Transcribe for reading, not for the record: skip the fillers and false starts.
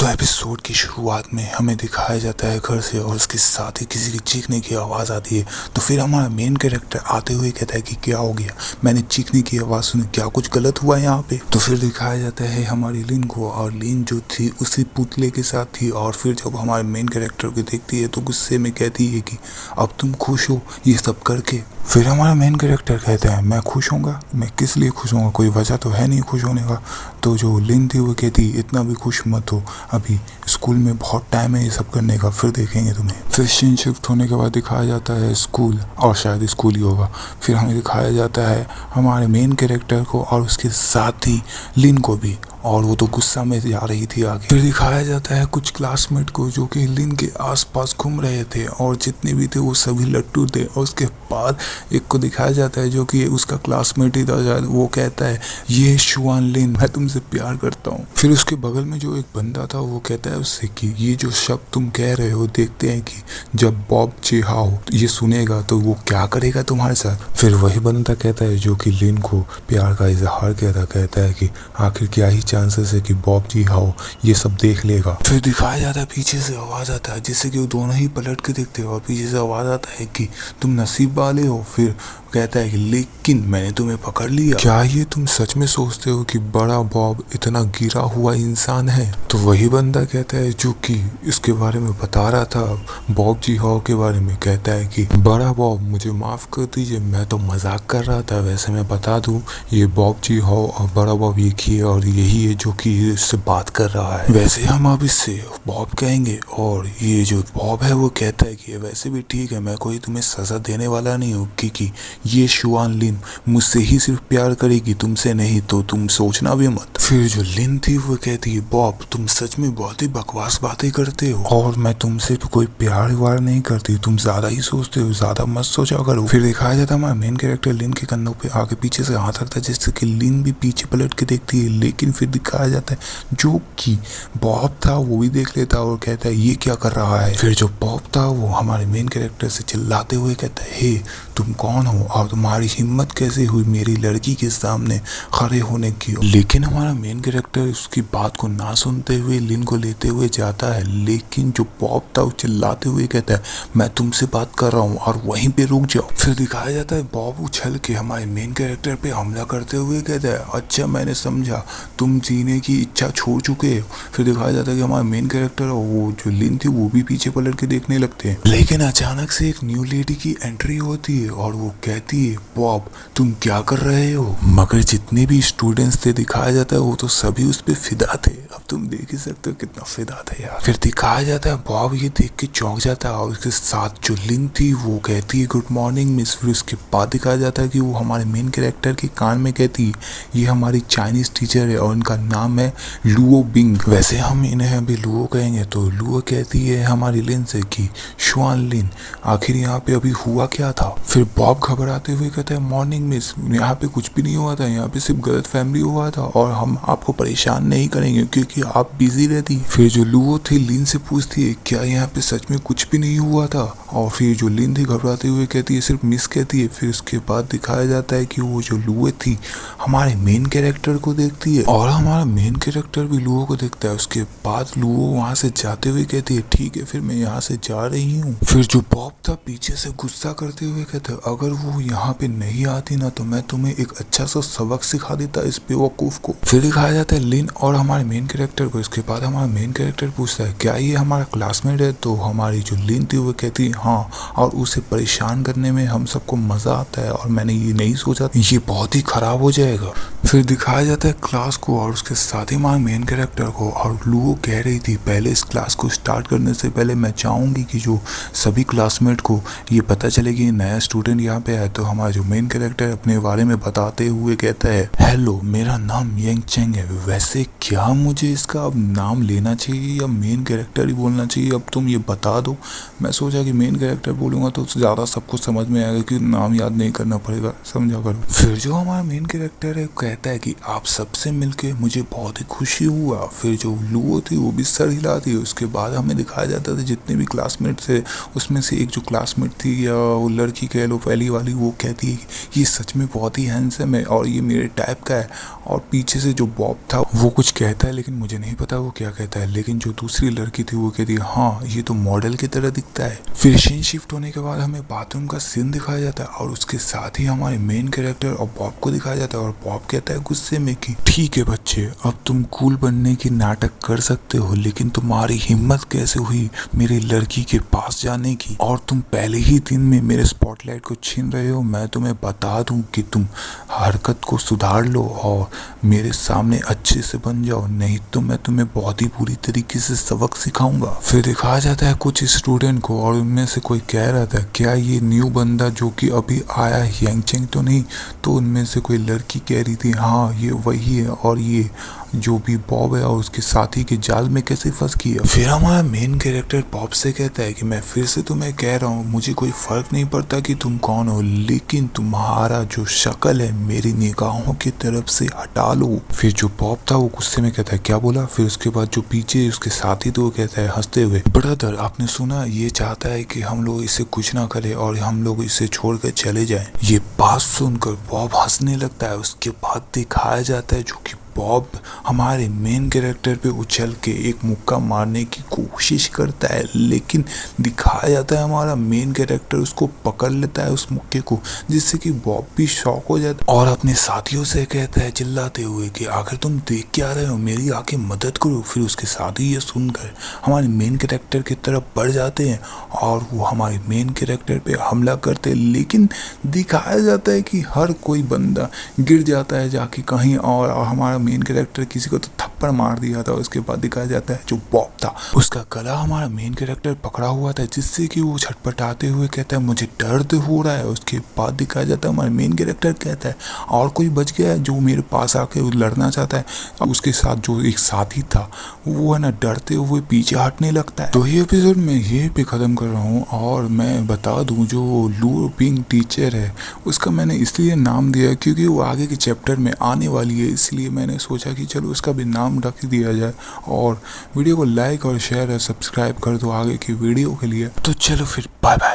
तो एपिसोड की शुरुआत में हमें दिखाया जाता है घर से और उसके साथ ही किसी की चीखने की आवाज़ आती है। तो फिर हमारा मेन कैरेक्टर आते हुए कहता है कि क्या हो गया, मैंने चीखने की आवाज़ सुनी, क्या कुछ गलत हुआ यहाँ पे। तो फिर दिखाया जाता है हमारी लिन को, और लिन जो थी उसी पुतले के साथ थी। और फिर जब हमारे मेन कैरेक्टर को देखती है तो गुस्से में कहती है कि अब तुम खुश हो ये सब करके। फिर हमारा मेन कैरेक्टर कहता है मैं खुश होऊंगा, मैं किस लिए खुश होऊंगा, कोई वजह तो है नहीं खुश होने का। तो जो लिन थी वो कहती इतना भी खुश मत हो, अभी स्कूल में बहुत टाइम है ये सब करने का, फिर देखेंगे तुम्हें। फिर सीन शिफ्ट होने के बाद दिखाया जाता है स्कूल, और शायद स्कूल ही होगा। फिर हमें दिखाया जाता है हमारे मेन कैरेक्टर को और उसके साथ ही लिन को भी, और वो तो गुस्सा में जा रही थी आगे। फिर दिखाया जाता है कुछ क्लासमेट को जो कि लिन के आसपास घूम रहे थे, और जितने भी थे वो सभी लट्टू थे। और उसके बाद एक को दिखाया जाता है जो कि उसका क्लासमेट ही था शायद, वो कहता है ये शुआन लिन, मैं तुमसे प्यार करता हूँ। फिर उसके बगल में जो एक बंदा था वो कहता है उससे कि ये जो शब्द तुम कह रहे हो, देखते हैं कि जब बॉब चिहाओ ये सुनेगा तो वो क्या करेगा तुम्हारे साथ। फिर वही बंदा कहता है जो कि लिन को प्यार का इजहार कहता है कि आखिर क्या ही चांसेस है कि बॉब चिहाओ ये सब देख लेगा। फिर दिखाया जाता है पीछे से आवाज आता है जिससे कि वो दोनों ही पलट के देखते हैं, और पीछे से आवाज आता है कि तुम नसीब वाले हो। फिर कहता है कि लेकिन मैंने तुम्हें पकड़ लिया। क्या ये तुम सच में सोचते हो कि बड़ा बॉब इतना गिरा हुआ इंसान है? तो वही बंदा कहता है जो कि इसके बारे में बता रहा था बॉब चिहाओ के बारे में, कहता है कि बड़ा बॉब मुझे माफ कर दीजिए, मैं तो मजाक कर रहा था। वैसे मैं बता दूं ये बॉब चिहाओ और बड़ा बॉब एक ही है, और यही है जो कि इससे बात कर रहा है। वैसे हम अब इससे बॉब कहेंगे, और ये जो बॉब है वो कहता है कि वैसे भी ठीक है, मैं कोई तुम्हें सजा देने वाला नहीं हूँ, क्योंकि ये शुआन लिन मुझसे ही सिर्फ प्यार करेगी, तुमसे नहीं, तो तुम सोचना भी मत। फिर जो लिन थी वो कहती है बॉब तुम सच में बहुत ही बकवास बातें करते हो, और मैं तुमसे तो कोई प्यार व्यार नहीं करती, तुम ज्यादा ही सोचते हो, ज्यादा मत सोचा करो। फिर दिखाया जाता है हमारा मेन कैरेक्टर लिन के कंधों पे आगे पीछे से हाथ रखता है जिससे कि लिन भी पीछे पलट के देखती है। लेकिन फिर दिखाया जाता है जो कि बॉब था वो भी देख लेता है और कहता है ये क्या कर रहा है। फिर जो बॉब था वो हमारे मेन कैरेक्टर से चिल्लाते हुए कहता है हे तुम कौन हो, और तुम्हारी हिम्मत कैसे हुई मेरी लड़की के सामने खड़े होने की। लेकिन हमारा मेन कैरेक्टर उसकी बात को ना सुनते हुए लिन को लेते हुए जाता है। लेकिन जो बॉब था वो चिल्लाते हुए कहता है मैं तुमसे बात कर रहा हूँ और वहीं पे रुक जाओ। फिर दिखाया जाता है बॉब उछल के हमारे मेन कैरेक्टर पे हमला करते हुए कहता है अच्छा मैंने समझा, तुम जीने की इच्छा छोड़ चुके हो। फिर दिखाया जाता है कि हमारा मेन कैरेक्टर वो जो लिन थी वो भी पीछे पलट के देखने लगते हैं। लेकिन अचानक से एक न्यू लेडी की एंट्री होती है और वो कहती है बॉब तुम क्या कर रहे हो। मगर जितने भी स्टूडेंट्स थे दिखाया जाता है वो तो सभी उस पे फिदा थे। अब तुम देख ही सकते हो कितना फिदा थे यार। फिर दिखाया जाता है बॉब ये देख के चौंक जाता है, और उसके साथ जो लिन थी वो कहती है गुड मॉर्निंग मिस। फिर उसके बाद दिखाया जाता है कि वो हमारे मेन कैरेक्टर के कान में कहती है ये हमारी चाइनीज टीचर है और इनका नाम है लुओ बिंग। वैसे हम इन्हें अभी लुओ कहेंगे। तो लुओ कहती है हमारी लिन से कि शुआन लिन आखिर यहाँ पे अभी हुआ क्या था। फिर बॉब घबराते हुए कहता है मॉर्निंग मिस, यहाँ पे कुछ भी नहीं हुआ था, यहाँ पे सिर्फ गलत फैमिली हुआ था और हम आपको परेशान नहीं करेंगे क्योंकि आप बिजी रहती। फिर जो लुओ थी लिन से पूछती है क्या यहाँ पे सच में कुछ भी नहीं हुआ था, और फिर जो लिन थी घबराते हुए कहती है सिर्फ मिस कहती है। फिर उसके बाद दिखाया जाता है कि वो जो लुओ थी हमारे मेन कैरेक्टर को देखती है, और हमारा मेन कैरेक्टर भी लुओ को देखता है। उसके बाद लुओ वहाँ से जाते हुए कहती है ठीक है फिर मैं यहाँ से जा रही हूँ। फिर जो बॉब था पीछे से गुस्सा करते हुए कहता है अगर वो यहाँ पे नहीं आती ना तो मैं तुम्हें एक अच्छा सा सबक सिखा देता इस बेवकूफ को। फिर दिखाया जाता है लिन और हमारे मेन कैरेक्टर को। इसके बाद हमारा मेन कैरेक्टर पूछता है क्या ये हमारा क्लासमेट है। तो हमारी जो लिन थी वो कहती है हाँ, और उसे परेशान करने में हम सबको मजा आता है और मैंने ये नहीं सोचा ये बहुत ही खराब हो जाएगा। फिर दिखाया जाता है क्लास को और उसके साथ ही हमारे मेन कैरेक्टर को, और लुओ कह रही थी पहले इस क्लास को स्टार्ट करने से पहले मैं चाहूंगी कि जो सभी क्लासमेट को ये पता चले कि नया स्टूडेंट यहाँ पे है। तो हमारा जो मेन कैरेक्टर अपने बारे में बताते हुए कहता है हेलो मेरा नाम यंग चेंग है। वैसे क्या मुझे इसका अब नाम लेना चाहिए या मेन कैरेक्टर ही बोलना चाहिए, अब तुम ये बता दो। मैं सोचा कि मेन कैरेक्टर बोलूंगा तो ज़्यादा सबको समझ में आएगा कि नाम याद नहीं करना पड़ेगा, समझा करो। फिर जो हमारा मेन कैरेक्टर है कहता है कि आप सबसे मिलके मुझे बहुत ही खुशी हुआ। फिर जो लुओ थी वो भी सर हिलाती है। उसके बाद हमें दिखाया जाता था जितने भी क्लासमेट थे उसमें से एक जो क्लासमेट थी या वो लड़की कह लो पहली वाली, वो कहती है कि ये सच में बहुत ही हैंडसम है और ये मेरे टाइप का है। और पीछे से जो बॉब था वो कुछ कहता है, लेकिन मुझे नहीं पता वो क्या कहता है। लेकिन जो दूसरी लड़की थी वो कहती है हाँ ये तो मॉडल की तरह दिखता है। फिर सीन शिफ्ट होने के बाद हमें बाथरूम का सीन दिखाया जाता है और उसके साथ ही हमारे मेन कैरेक्टर और बॉब को दिखाया जाता है। और बॉब कहता है गुस्से में कि ठीक है बच्चे, अब तुम कूल बनने की नाटक कर सकते हो, लेकिन तुम्हारी हिम्मत कैसे हुई मेरी लड़की के पास जाने की, और तुम पहले ही दिन में मेरे स्पॉटलाइट को छीन रहे हो। मैं तुम्हें बता दूं कि तुम हरकत को सुधार लो और मेरे सामने अच्छे से बन जाओ, नहीं तो मैं तुम्हें बहुत ही बुरी तरीके से सबक सिखाऊंगा। फिर दिखाया जाता है कुछ स्टूडेंट को और उनमें से कोई कह रहा था क्या ये न्यू बंदा जो कि अभी आया यांगचेंग तो नहीं। तो उनमें से कोई लड़की कह रही थी हाँ ये वही है, और ये जो भी बॉब है और उसके साथी के जाल में कैसे फंस गया। फिर हमारा मेन कैरेक्टर बॉब से कहता है कि मैं फिर से तुम्हें कह रहा हूँ, मुझे कोई फर्क नहीं पड़ता कि तुम कौन हो, लेकिन तुम्हारा जो शक्ल है मेरी निगाहों की तरफ से हटा लो। फिर जो बॉब था वो गुस्से में कहता है क्या बोला। फिर उसके बाद जो पीछे उसके साथी तो वो कहता है हंसते हुए ब्रदर आपने सुना ये चाहता है कि हम लोग इसे कुछ ना करें और हम लोग इसे छोड़कर चले जाएं। ये बात सुनकर बॉब हंसने लगता है। उसके बाद दिखाया जाता है जो कि बॉब हमारे मेन कैरेक्टर पे उछल के एक मुक्का मारने की कोशिश करता है, लेकिन दिखाया जाता है हमारा मेन कैरेक्टर उसको पकड़ लेता है उस मुक्के को, जिससे कि बॉब भी शॉक हो जाता है और अपने साथियों से कहता है चिल्लाते हुए कि आखिर तुम देख क्या रहे हो, मेरी आके मदद करो। फिर उसके साथी ये सुनकर हमारे मेन कैरेक्टर की तरफ बढ़ जाते हैं और वो हमारे मेन कैरेक्टर पे हमला करते हैं, लेकिन दिखाया जाता है कि हर कोई बंदा गिर जाता है जाके कहीं और हमारा मेन कैरेक्टर किसी को तो थप्पड़ मार दिया था। उसके बाद दिखाया जाता है जो बॉब था उसका गला हमारा मेन कैरेक्टर पकड़ा हुआ था, जिससे कि वो छटपटाते हुए कहता है मुझे दर्द हो रहा है। उसके बाद दिखाया जाता है हमारा मेन कैरेक्टर कहता है और कोई बच गया है जो मेरे पास आके लड़ना चाहता है। उसके साथ जो एक साथी था वो है ना डरते हुए पीछे हटने लगता है। तो ये एपिसोड मैं यहीं पे ख़त्म कर रहा हूँ। और मैं बता दूँ जो लू पिंग टीचर है उसका मैंने इसलिए नाम दिया क्योंकि वो आगे के चैप्टर में आने वाली है, इसलिए मैंने सोचा कि चलो उसका भी नाम रख दिया जाए। और वीडियो को लाइक और शेयर और सब्सक्राइब कर दो आगे की वीडियो के लिए। तो चलो फिर बाय बाय।